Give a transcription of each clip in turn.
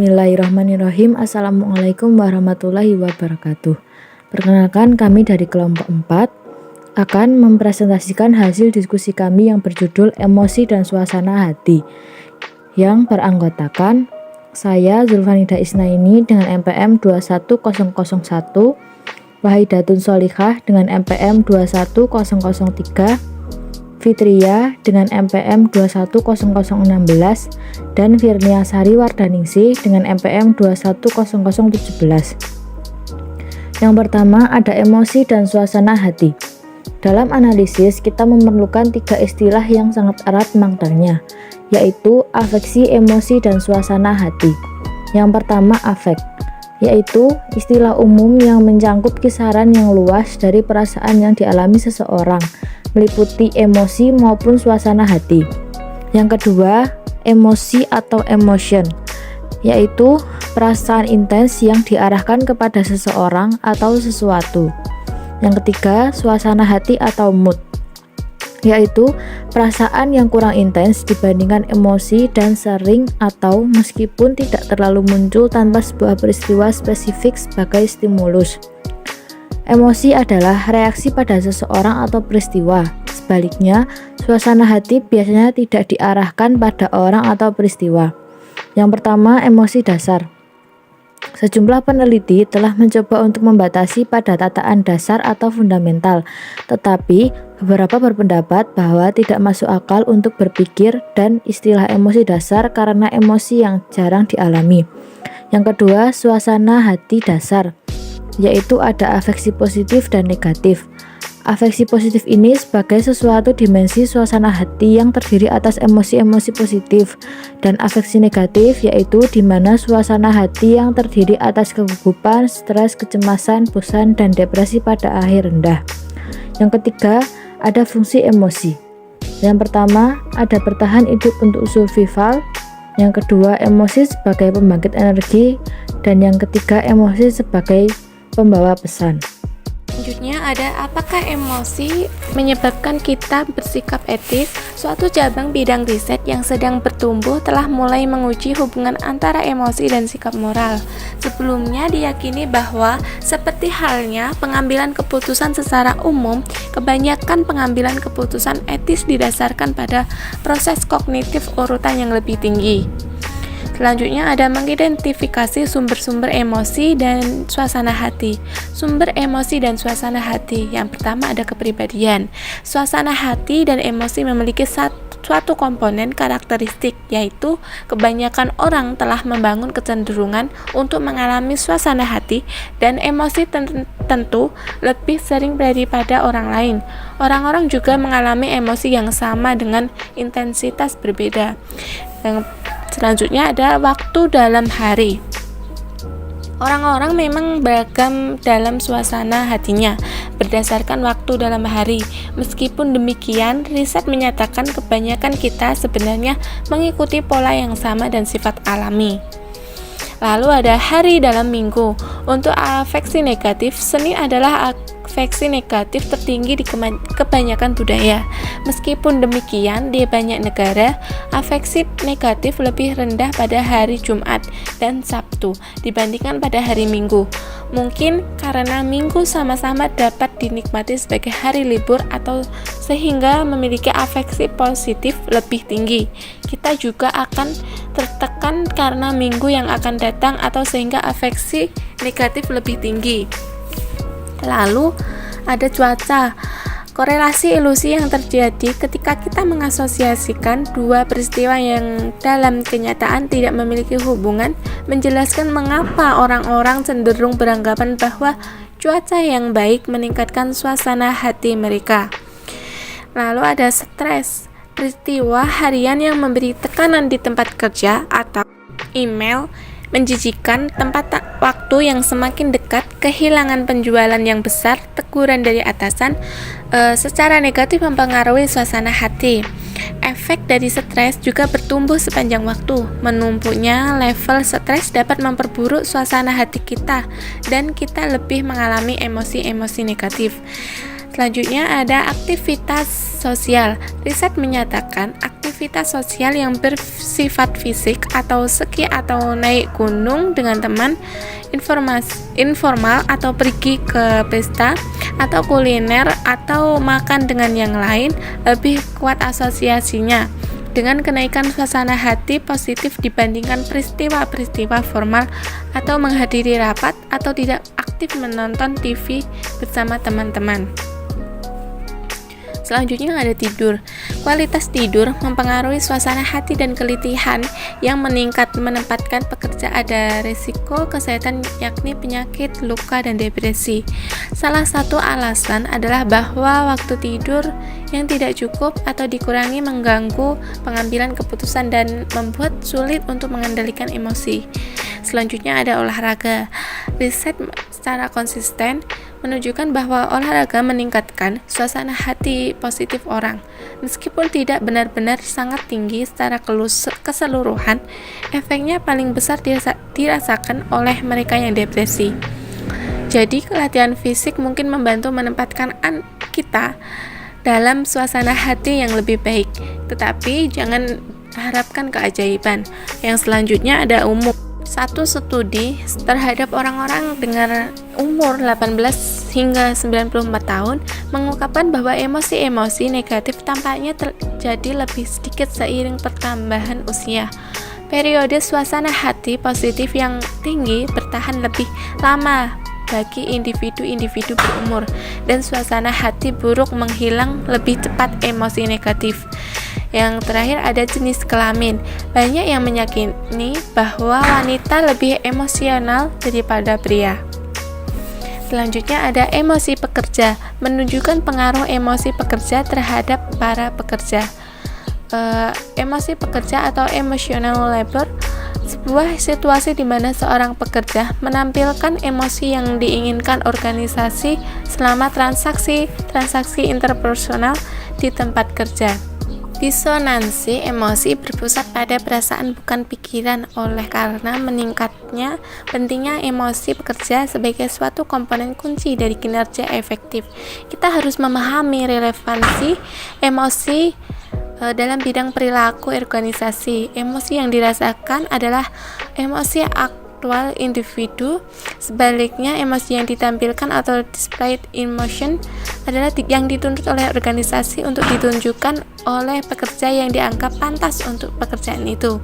Bismillahirrahmanirrahim. Assalamualaikum warahmatullahi wabarakatuh. Perkenalkan, kami dari kelompok 4 akan mempresentasikan hasil diskusi kami yang berjudul Emosi dan Suasana Hati, yang beranggotakan saya Zulfanida Isnaini dengan MPM 21001, Wahidatun Solihah dengan MPM 21003, Fitria dengan MPM 21016, dan Firniasari Wardaningsih dengan MPM 21017. Yang pertama ada emosi dan suasana hati. Dalam analisis kita memerlukan 3 istilah yang sangat erat maknanya, yaitu afeksi, emosi, dan suasana hati. Yang pertama afek, yaitu istilah umum yang mencangkup kisaran yang luas dari perasaan yang dialami seseorang, meliputi emosi maupun suasana hati. Yang kedua, emosi atau emotion, yaitu perasaan intens yang diarahkan kepada seseorang atau sesuatu. Yang ketiga, suasana hati atau mood, yaitu perasaan yang kurang intens dibandingkan emosi dan sering atau meskipun tidak terlalu muncul tanpa sebuah peristiwa spesifik sebagai stimulus. Emosi adalah reaksi pada seseorang atau peristiwa. Sebaliknya, suasana hati biasanya tidak diarahkan pada orang atau peristiwa. Yang pertama, emosi dasar. Sejumlah peneliti telah mencoba untuk membatasi pada tataan dasar atau fundamental, tetapi beberapa berpendapat bahwa tidak masuk akal untuk berpikir dan istilah emosi dasar karena emosi yang jarang dialami. Yang kedua, suasana hati dasar, yaitu ada afeksi positif dan negatif. Afeksi positif ini sebagai sesuatu dimensi suasana hati yang terdiri atas emosi-emosi positif, dan afeksi negatif yaitu di mana suasana hati yang terdiri atas kegugupan, stres, kecemasan, bosan, dan depresi pada akhir rendah. Yang ketiga, ada fungsi emosi. Yang pertama, ada bertahan hidup untuk survival. Yang kedua, emosi sebagai pembangkit energi, dan yang ketiga, emosi sebagai pembawa pesan. Selanjutnya ada apakah emosi menyebabkan kita bersikap etis? Suatu cabang bidang riset yang sedang bertumbuh telah mulai menguji hubungan antara emosi dan sikap moral. Sebelumnya diyakini bahwa seperti halnya pengambilan keputusan secara umum, kebanyakan pengambilan keputusan etis didasarkan pada proses kognitif urutan yang lebih tinggi. Selanjutnya ada mengidentifikasi sumber-sumber emosi dan suasana hati. Sumber emosi dan suasana hati. Yang pertama ada kepribadian. Suasana hati dan emosi memiliki suatu komponen karakteristik, yaitu kebanyakan orang telah membangun kecenderungan untuk mengalami suasana hati dan emosi tentu lebih sering daripada orang lain. Orang-orang juga mengalami emosi yang sama dengan intensitas berbeda. Selanjutnya ada waktu dalam hari. Orang-orang memang beragam dalam suasana hatinya berdasarkan waktu dalam hari. Meskipun demikian, riset menyatakan kebanyakan kita sebenarnya mengikuti pola yang sama dan sifat alami. Lalu ada hari dalam minggu. Untuk afeksi negatif, Senin adalah afeksi negatif tertinggi di kebanyakan budaya. Meskipun demikian, di banyak negara, afeksi negatif lebih rendah pada hari Jumat dan Sabtu dibandingkan pada hari Minggu. Mungkin karena Minggu sama-sama dapat dinikmati sebagai hari libur atau sehingga memiliki afeksi positif lebih tinggi. Kita juga akan tertekan karena Minggu yang akan datang atau sehingga afeksi negatif lebih tinggi. Lalu ada cuaca. Korelasi ilusi yang terjadi ketika kita mengasosiasikan dua peristiwa yang dalam kenyataan tidak memiliki hubungan menjelaskan mengapa orang-orang cenderung beranggapan bahwa cuaca yang baik meningkatkan suasana hati mereka. Lalu ada stres. Peristiwa harian yang memberi tekanan di tempat kerja atau email menjijikan, tempat waktu yang semakin dekat, kehilangan penjualan yang besar, teguran dari atasan, secara negatif mempengaruhi suasana hati. Efek dari stres juga bertumbuh sepanjang waktu. Menumpuknya level stres dapat memperburuk suasana hati kita dan kita lebih mengalami emosi-emosi negatif. Selanjutnya ada aktivitas sosial. Riset menyatakan aktivitas sosial yang bersifat fisik atau ski atau naik gunung dengan teman, informal atau pergi ke pesta atau kuliner atau makan dengan yang lain lebih kuat asosiasinya dengan kenaikan suasana hati positif dibandingkan peristiwa-peristiwa formal atau menghadiri rapat atau tidak aktif menonton TV bersama teman-teman. Selanjutnya ada tidur. Kualitas tidur mempengaruhi suasana hati dan kelitihan yang meningkat, menempatkan pekerja ada risiko kesehatan yakni penyakit, luka, dan depresi. Salah satu alasan adalah bahwa waktu tidur yang tidak cukup atau dikurangi mengganggu pengambilan keputusan dan membuat sulit untuk mengendalikan emosi. Selanjutnya ada olahraga. Riset secara konsisten menunjukkan bahwa olahraga meningkatkan suasana hati positif orang. Meskipun tidak benar-benar sangat tinggi secara keseluruhan, efeknya paling besar dirasakan oleh mereka yang depresi. Jadi, latihan fisik mungkin membantu menempatkan kita dalam suasana hati yang lebih baik, tetapi jangan harapkan keajaiban. Yang selanjutnya ada umur. Satu studi terhadap orang-orang dengan umur 18 hingga 94 tahun mengungkapkan bahwa emosi-emosi negatif tampaknya terjadi lebih sedikit seiring pertambahan usia. Periode suasana hati positif yang tinggi bertahan lebih lama bagi individu-individu berumur, dan suasana hati buruk menghilang lebih cepat emosi negatif. Yang terakhir ada jenis kelamin. Banyak yang meyakini bahwa wanita lebih emosional daripada pria. Selanjutnya ada emosi pekerja, menunjukkan pengaruh emosi pekerja terhadap para pekerja. Emosi pekerja atau emotional labor, sebuah situasi di mana seorang pekerja menampilkan emosi yang diinginkan organisasi selama transaksi interpersonal di tempat kerja. Disonansi emosi berpusat pada perasaan bukan pikiran. Oleh karena meningkatnya pentingnya emosi pekerja sebagai suatu komponen kunci dari kinerja efektif, kita harus memahami relevansi emosi dalam bidang perilaku organisasi. Emosi yang dirasakan adalah emosi aktual individu. Sebaliknya, emosi yang ditampilkan atau displayed emotion adalah yang dituntut oleh organisasi untuk ditunjukkan oleh pekerja yang dianggap pantas untuk pekerjaan itu.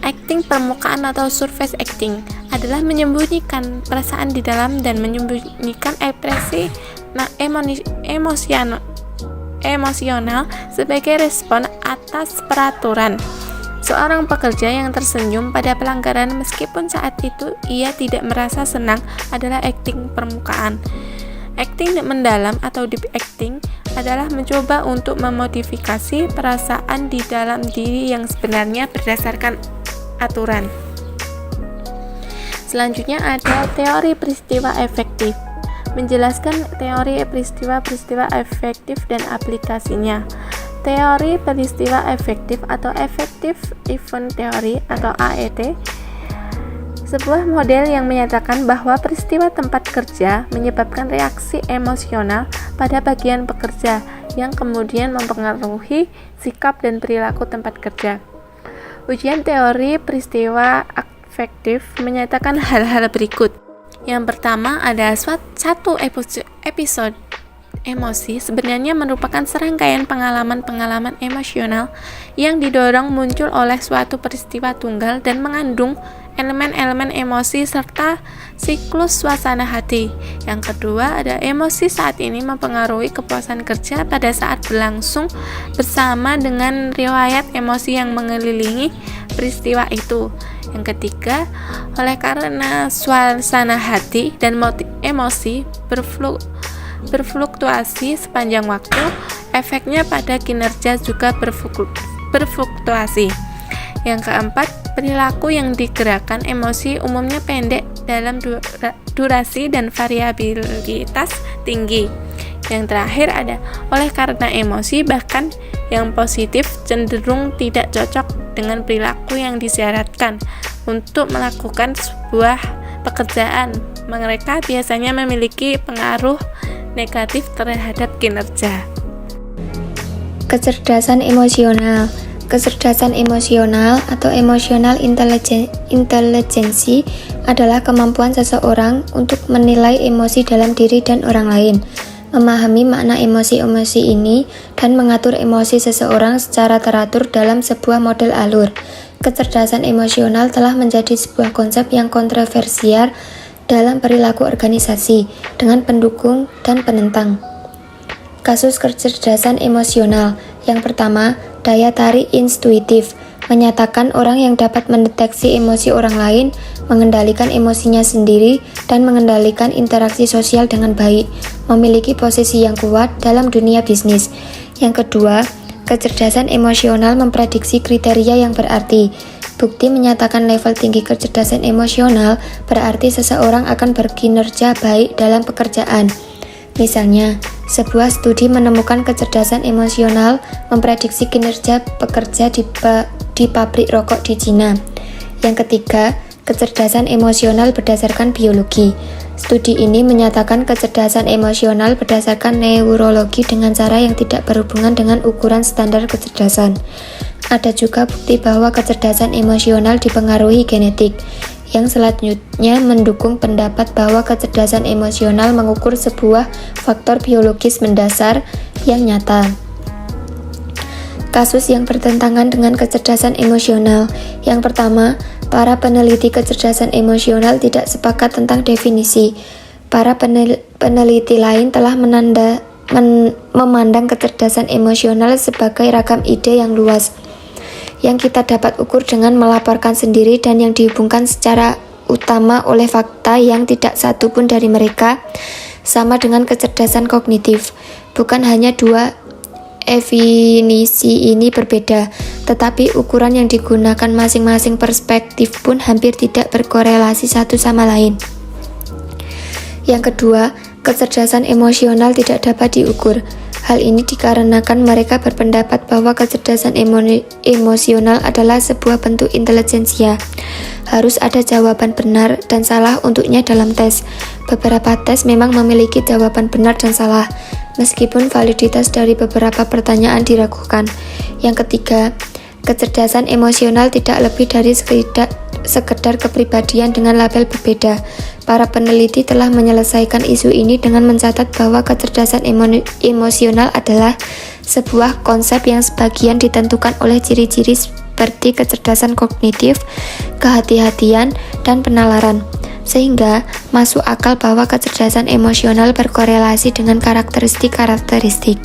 Acting permukaan atau surface acting adalah menyembunyikan perasaan di dalam dan menyembunyikan ekspresi emosional sebagai respon atas peraturan. Seorang pekerja yang tersenyum pada pelanggaran meskipun saat itu ia tidak merasa senang adalah acting permukaan. Acting mendalam atau deep acting adalah mencoba untuk memodifikasi perasaan di dalam diri yang sebenarnya berdasarkan aturan. Selanjutnya ada teori peristiwa efektif. Menjelaskan teori peristiwa efektif dan aplikasinya. Teori peristiwa efektif atau Effective Event Theory atau AET, sebuah model yang menyatakan bahwa peristiwa tempat kerja menyebabkan reaksi emosional pada bagian pekerja yang kemudian mempengaruhi sikap dan perilaku tempat kerja. Ujian teori peristiwa efektif menyatakan hal-hal berikut. Yang pertama ada satu episode emosi sebenarnya merupakan serangkaian pengalaman-pengalaman emosional yang didorong muncul oleh suatu peristiwa tunggal dan mengandung elemen-elemen emosi serta siklus suasana hati. Yang kedua ada emosi saat ini mempengaruhi kepuasan kerja pada saat berlangsung bersama dengan riwayat emosi yang mengelilingi peristiwa itu. Yang ketiga, oleh karena suasana hati dan emosi berfluktuasi sepanjang waktu, efeknya pada kinerja juga berfluktuasi. Yang keempat, perilaku yang digerakkan emosi umumnya pendek dalam durasi dan variabilitas tinggi. Yang terakhir ada, oleh karena emosi bahkan yang positif cenderung tidak cocok dengan perilaku yang disyaratkan untuk melakukan sebuah pekerjaan. Mereka biasanya memiliki pengaruh negatif terhadap kinerja. Kecerdasan emosional. Kecerdasan emosional atau emotional intelligence adalah kemampuan seseorang untuk menilai emosi dalam diri dan orang lain, memahami makna emosi-emosi ini, dan mengatur emosi seseorang secara teratur dalam sebuah model alur. Kecerdasan emosional telah menjadi sebuah konsep yang kontroversial dalam perilaku organisasi, dengan pendukung dan penentang. Kasus kecerdasan emosional. Yang pertama, daya tarik intuitif, menyatakan orang yang dapat mendeteksi emosi orang lain, mengendalikan emosinya sendiri, dan mengendalikan interaksi sosial dengan baik, memiliki posisi yang kuat dalam dunia bisnis. Yang kedua, kecerdasan emosional memprediksi kriteria yang berarti. Bukti menyatakan level tinggi kecerdasan emosional berarti seseorang akan berkinerja baik dalam pekerjaan. Misalnya, sebuah studi menemukan kecerdasan emosional memprediksi kinerja pekerja di pabrik rokok di Cina. Yang ketiga, kecerdasan emosional berdasarkan biologi. Studi ini menyatakan kecerdasan emosional berdasarkan neurologi dengan cara yang tidak berhubungan dengan ukuran standar kecerdasan. Ada juga bukti bahwa kecerdasan emosional dipengaruhi genetik, yang selanjutnya mendukung pendapat bahwa kecerdasan emosional mengukur sebuah faktor biologis mendasar yang nyata. Kasus yang bertentangan dengan kecerdasan emosional. Yang pertama, para peneliti kecerdasan emosional tidak sepakat tentang definisi. Para peneliti lain telah memandang kecerdasan emosional sebagai ragam ide yang luas, yang kita dapat ukur dengan melaporkan sendiri dan yang dihubungkan secara utama oleh fakta yang tidak satu pun dari mereka sama dengan kecerdasan kognitif. Bukan hanya dua definisi ini berbeda, tetapi ukuran yang digunakan masing-masing perspektif pun hampir tidak berkorelasi satu sama lain. Yang kedua, kecerdasan emosional tidak dapat diukur. Hal ini dikarenakan mereka berpendapat bahwa kecerdasan emosional adalah sebuah bentuk intelijensia. Harus ada jawaban benar dan salah untuknya dalam tes. Beberapa tes memang memiliki jawaban benar dan salah, meskipun validitas dari beberapa pertanyaan diragukan. Yang ketiga, kecerdasan emosional tidak lebih dari sekedar kepribadian dengan label berbeda. Para peneliti telah menyelesaikan isu ini dengan mencatat bahwa kecerdasan emosional adalah sebuah konsep yang sebagian ditentukan oleh ciri-ciri seperti kecerdasan kognitif, kehati-hatian, dan penalaran, sehingga masuk akal bahwa kecerdasan emosional berkorelasi dengan karakteristik.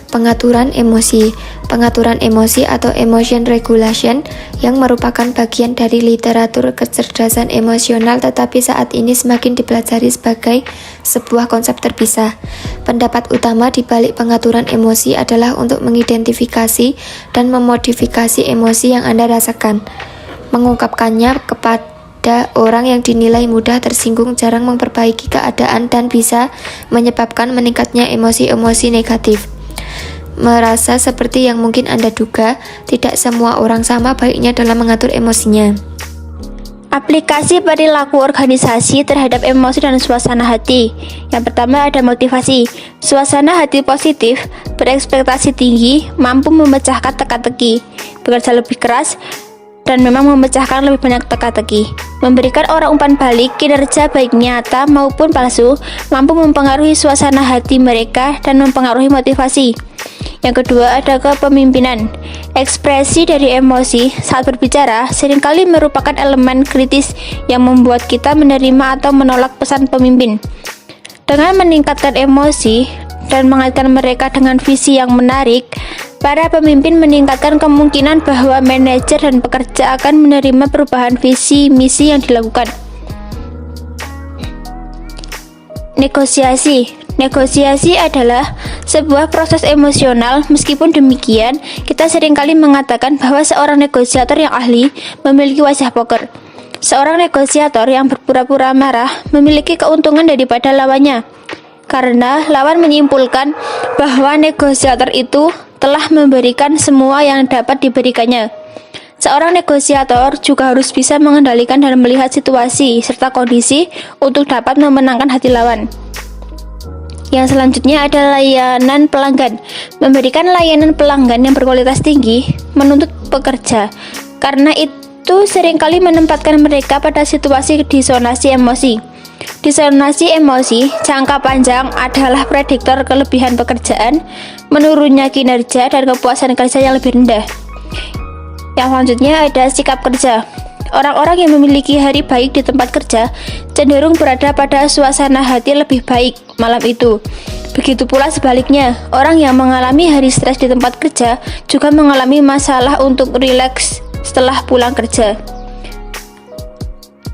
Pengaturan emosi. Pengaturan emosi atau emotion regulation yang merupakan bagian dari literatur kecerdasan emosional, tetapi saat ini semakin dipelajari sebagai sebuah konsep terpisah. Pendapat utama di balik pengaturan emosi adalah untuk mengidentifikasi dan memodifikasi emosi yang Anda rasakan, mengungkapkannya kepada orang yang dinilai mudah tersinggung, jarang memperbaiki keadaan, dan bisa menyebabkan meningkatnya emosi-emosi negatif. Merasa seperti yang mungkin Anda duga, tidak semua orang sama baiknya dalam mengatur emosinya. Aplikasi perilaku organisasi terhadap emosi dan suasana hati. Yang pertama ada motivasi. Suasana hati positif, berekspektasi tinggi, mampu memecahkan teka-teki, bekerja lebih keras, dan memang memecahkan lebih banyak teka-teki. Memberikan orang umpan balik, kinerja baik nyata maupun palsu, mampu mempengaruhi suasana hati mereka dan mempengaruhi motivasi. Yang kedua ada kepemimpinan. Ekspresi dari emosi saat berbicara seringkali merupakan elemen kritis yang membuat kita menerima atau menolak pesan pemimpin. Dengan meningkatkan emosi dan mengaitkan mereka dengan visi yang menarik, para pemimpin meningkatkan kemungkinan bahwa manajer dan pekerja akan menerima perubahan visi misi yang dilakukan. Negosiasi adalah sebuah proses emosional. Meskipun demikian, kita seringkali mengatakan bahwa seorang negosiator yang ahli memiliki wajah poker. Seorang negosiator yang berpura-pura marah memiliki keuntungan daripada lawannya, karena lawan menyimpulkan bahwa negosiator itu telah memberikan semua yang dapat diberikannya. Seorang negosiator juga harus bisa mengendalikan dan melihat situasi serta kondisi untuk dapat memenangkan hati lawan. Yang selanjutnya ada layanan pelanggan. Memberikan layanan pelanggan yang berkualitas tinggi menuntut pekerja, karena itu seringkali menempatkan mereka pada situasi disonansi emosi. Disonansi emosi jangka panjang adalah prediktor kelebihan pekerjaan, menurunnya kinerja, dan kepuasan kerja yang lebih rendah. Yang selanjutnya ada sikap kerja. Orang-orang yang memiliki hari baik di tempat kerja cenderung berada pada suasana hati lebih baik malam itu. Begitu pula sebaliknya, orang yang mengalami hari stres di tempat kerja juga mengalami masalah untuk rileks setelah pulang kerja.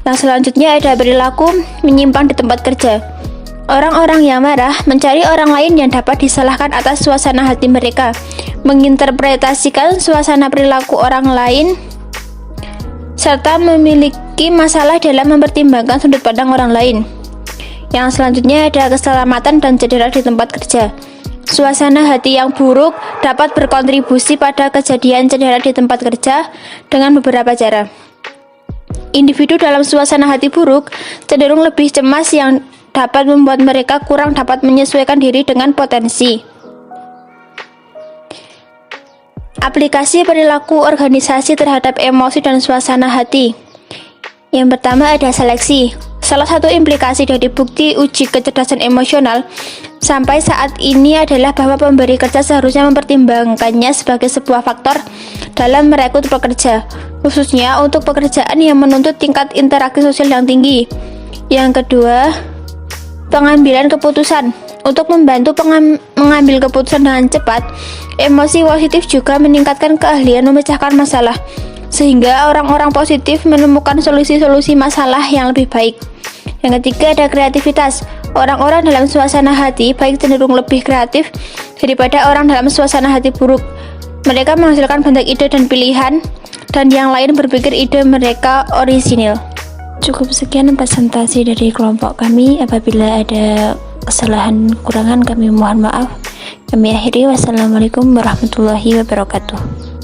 Yang selanjutnya ada perilaku menyimpang di tempat kerja. Orang-orang yang marah mencari orang lain yang dapat disalahkan atas suasana hati mereka, menginterpretasikan suasana perilaku orang lain, serta memiliki masalah dalam mempertimbangkan sudut pandang orang lain. Yang selanjutnya ada keselamatan dan cedera di tempat kerja. Suasana hati yang buruk dapat berkontribusi pada kejadian cedera di tempat kerja dengan beberapa cara. Individu dalam suasana hati buruk cenderung lebih cemas yang dapat membuat mereka kurang dapat menyesuaikan diri dengan potensi. Aplikasi perilaku organisasi terhadap emosi dan suasana hati. Yang pertama ada seleksi. Salah satu implikasi dari bukti uji kecerdasan emosional sampai saat ini adalah bahwa pemberi kerja seharusnya mempertimbangkannya sebagai sebuah faktor dalam merekrut pekerja, khususnya untuk pekerjaan yang menuntut tingkat interaksi sosial yang tinggi. Yang kedua, pengambilan keputusan. Untuk membantu mengambil keputusan dengan cepat, emosi positif juga meningkatkan keahlian memecahkan masalah, sehingga orang-orang positif menemukan solusi-solusi masalah yang lebih baik. Yang ketiga ada kreativitas. Orang-orang dalam suasana hati baik cenderung lebih kreatif daripada orang dalam suasana hati buruk. Mereka menghasilkan banyak ide dan pilihan, dan yang lain berpikir ide mereka orisinil. Cukup sekian presentasi dari kelompok kami. Apabila ada kesalahan kurangan kami mohon maaf. Kami akhiri. Wassalamualaikum warahmatullahi wabarakatuh.